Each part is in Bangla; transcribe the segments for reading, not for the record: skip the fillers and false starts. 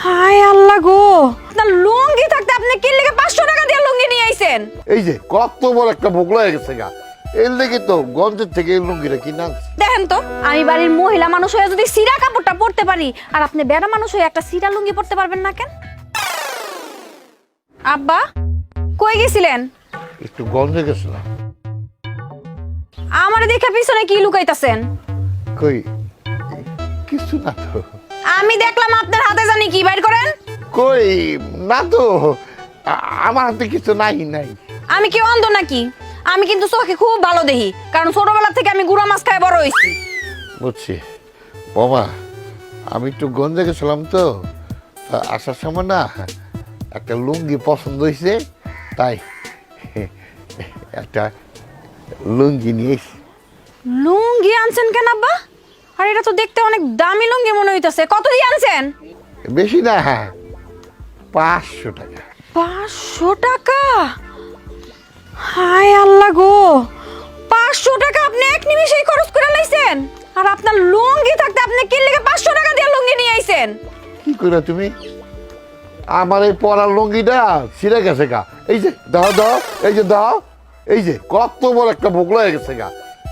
হায় আল্লাহ গো, আপনার লুঙ্গি থাকতে আপনি কি লেগে 500 টাকা দিয়ে লুঙ্গি নিয়ে আইছেন? এই যে কত বড় একটা ভোগলা হয়ে গেছে গা, এর লেগে তো গঞ্জের থেকে এই লুঙ্গিটা কিনা আনছি। দেখেন তো, আমি বাড়ির মহিলা মানুষ হয়ে যদি সিরা কাপড়টা পরতে পারি, আর আপনি বেড়া মানুষ হয়ে একটা সিরা লুঙ্গি পরতে পারবেন না কেন? আব্বা কই গেছিলেন? একটু গঞ্জে গেছিলাম। আমারে দেখে পিছনে কি লুকাইতাছেন? কই কিছু না তো। আমি দেখলাম আপনার হাতে জানি কি বাইর করেন। কই না তো, আমার হাতে কিছু নাই। আমি কি অন্ধ নাকি? আমি কিন্তু চোখে খুব ভালো দেখি, কারণ ছোটবেলা থেকে আমি গুড়া মাছ খায় বড় হয়েছি। বুঝছি বাবা, আমি একটু গঞ্জে গেছিলাম তো, তা আসার সময় না একটা লুঙ্গি পছন্দ হয়েছে, তাই একটা লুঙ্গি নিয়ে এসেছি। লুঙ্গি আনছেন কেন আব্বা? আর এটা তো দেখতে অনেক দামি লুঙ্গি মনে হইতাছে। কত দিয়ে আনছেন? বেশি না, 500 টাকা। 500 টাকা? হায় আল্লাহ গো, 500 টাকা আপনি এক নিমিষেই খরচ করে লাইছেন। আর আপনার লুঙ্গি থাকতে আপনি কি লেগে 500 টাকা দিয়ে লুঙ্গি নিয়ে আইছেন? কি করে তুমি? আমার এই পরার লুঙ্গিটা ছিঁড়ে গেছে গা, এই যে দাও, এই যে দাও, এই যে কত বড় একটা ভোগলা হয়ে গেছে গা,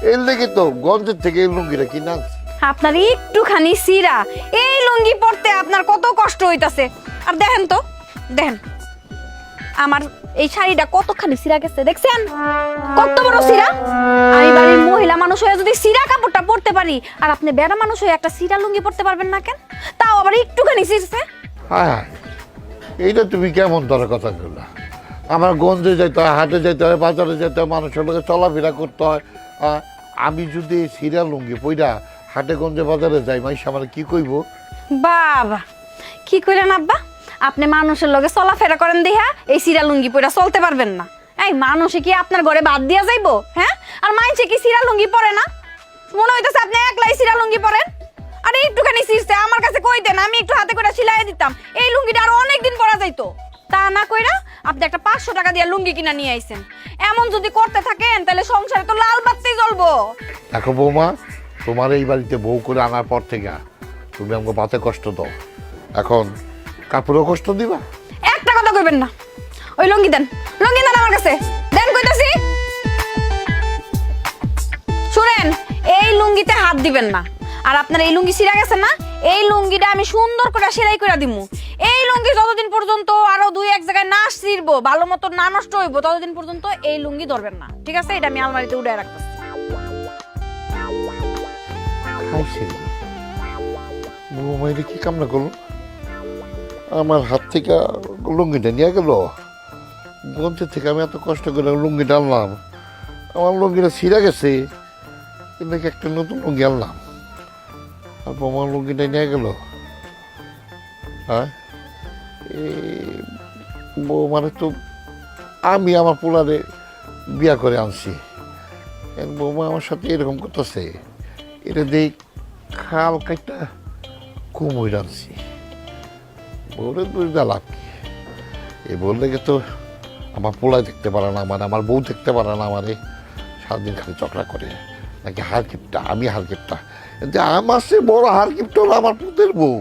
এর লেগে তো গঞ্জের থেকে এই লুঙ্গিটা কিনা আনছি। আপনার একটুখানি সিরা এই লুঙ্গি পরতে আপনার কত কষ্ট হইতাছে। আর দেখেন তো, দেখেন আমার এই শাড়িটা কতখানি সিরা গেছে, দেখছেন কত বড় সিরা? আমি বাড়ির মহিলা মানুষ হয়ে যদি সিরা কাপড়টা পরতে পারি, আর আপনি বেড়া মানুষ হয়ে একটা সিরা লুঙ্গি পরতে পারবেন না কেন? তাও আবার একটুখানি সিরছে। হ্যাঁ, এইটা তুমি কেমন ধরে কথা বললা? আমার গঞ্জে যেতে হয়, হাটে যেতে হয়, বাজারে যেতে হয়, মানুষের লোকে চলাফেরা করতে হয়। আমি যদি সিরা লুঙ্গি পইরা হাটে গঞ্জে বাজারে যাই, মাইসা আমার কি কইব? বাবা কি করেন আব্বা, আপনি মানুষের লগে চলাফেরা করেন দেহা এই সিরা লুঙ্গি পরে চলতে পারবেন না। এই মানুষে কি আপনার ঘরে বাদ দিয়া যাইবো? হ্যাঁ, আর মাইনছে কি সিরা লুঙ্গি পরে না? মনে হইতেছে আপনি একলাই সিরা লুঙ্গি পরেন। আরে একটুখানি সিরছে, আমার কাছে কই দেন, আমি একটু হাতে করে সিলাই দিতাম, এই লুঙ্গিটা আরো অনেকদিন পরা যাইতো। তা না কইরা আপনি একটা 500 টাকা দিয়ে লুঙ্গি কিনা নিয়ে আইছেন। এমন যদি করতে থাকেন তাহলে সংসারে তো লাল বাত্তি জ্বলবো। দেখো বৌমা, তোমার এই বাড়িতে বউ করে আনার পর থেকে তুমি আমাকে পাতে কষ্ট দাও, এখন কাপড়ও কষ্ট দিবা। একটা কথা কইবেন না, ওই লুঙ্গি দেন, লুঙ্গি দেন আমার কাছে, দেন কইতাছি। শুনেন, এই লুঙ্গিতে হাত দিবেন না। আর আপনার এই লুঙ্গি ছিঁড়া গেছে না, এই লুঙ্গিটা আমি সুন্দর করে সেলাই করে দিমু। এই লুঙ্গি যতদিন পর্যন্ত আরো 2-1 জায়গায় না ছিঁড়বো, ভালো মতো না নষ্ট হইব, ততদিন পর্যন্ত এই লুঙ্গি ধরবেন না, ঠিক আছে? এটা আমি আলমারিতে উড়ায় রাখতেছি। খাইছে বৌমা, এটা কি কামনা করলো? আমার হাত থেকে লুঙ্গিটা নিয়ে গেল। গঞ্জের থেকে আমি এত কষ্ট করে লুঙ্গিটা আনলাম, আমার লুঙ্গিটা ছিঁড়া গেছে, কিন্তু একটা নতুন লুঙ্গি আনলাম, আর বৌমার লুঙ্গিটা নিয়ে গেল। হ্যাঁ, বৌমারে তো আমি আমার পোলারে বিয়া করে আনছি, বৌমা আমার সাথে এরকম করতেছে, এটা দেখ খাল কাইটা কুমড় আনছি। বউরে দুইটা লাভ কি? এ বললে তো আমার পোলায় দেখতে পারে না, আমার বউ দেখতে পারে না, আমারে সারাদিন খালি চকরা করে, নাকি হার কিপটা, আমি হার কিপটা। আমার সে বড় হার কিপটা হলো আমার পুতের বউ।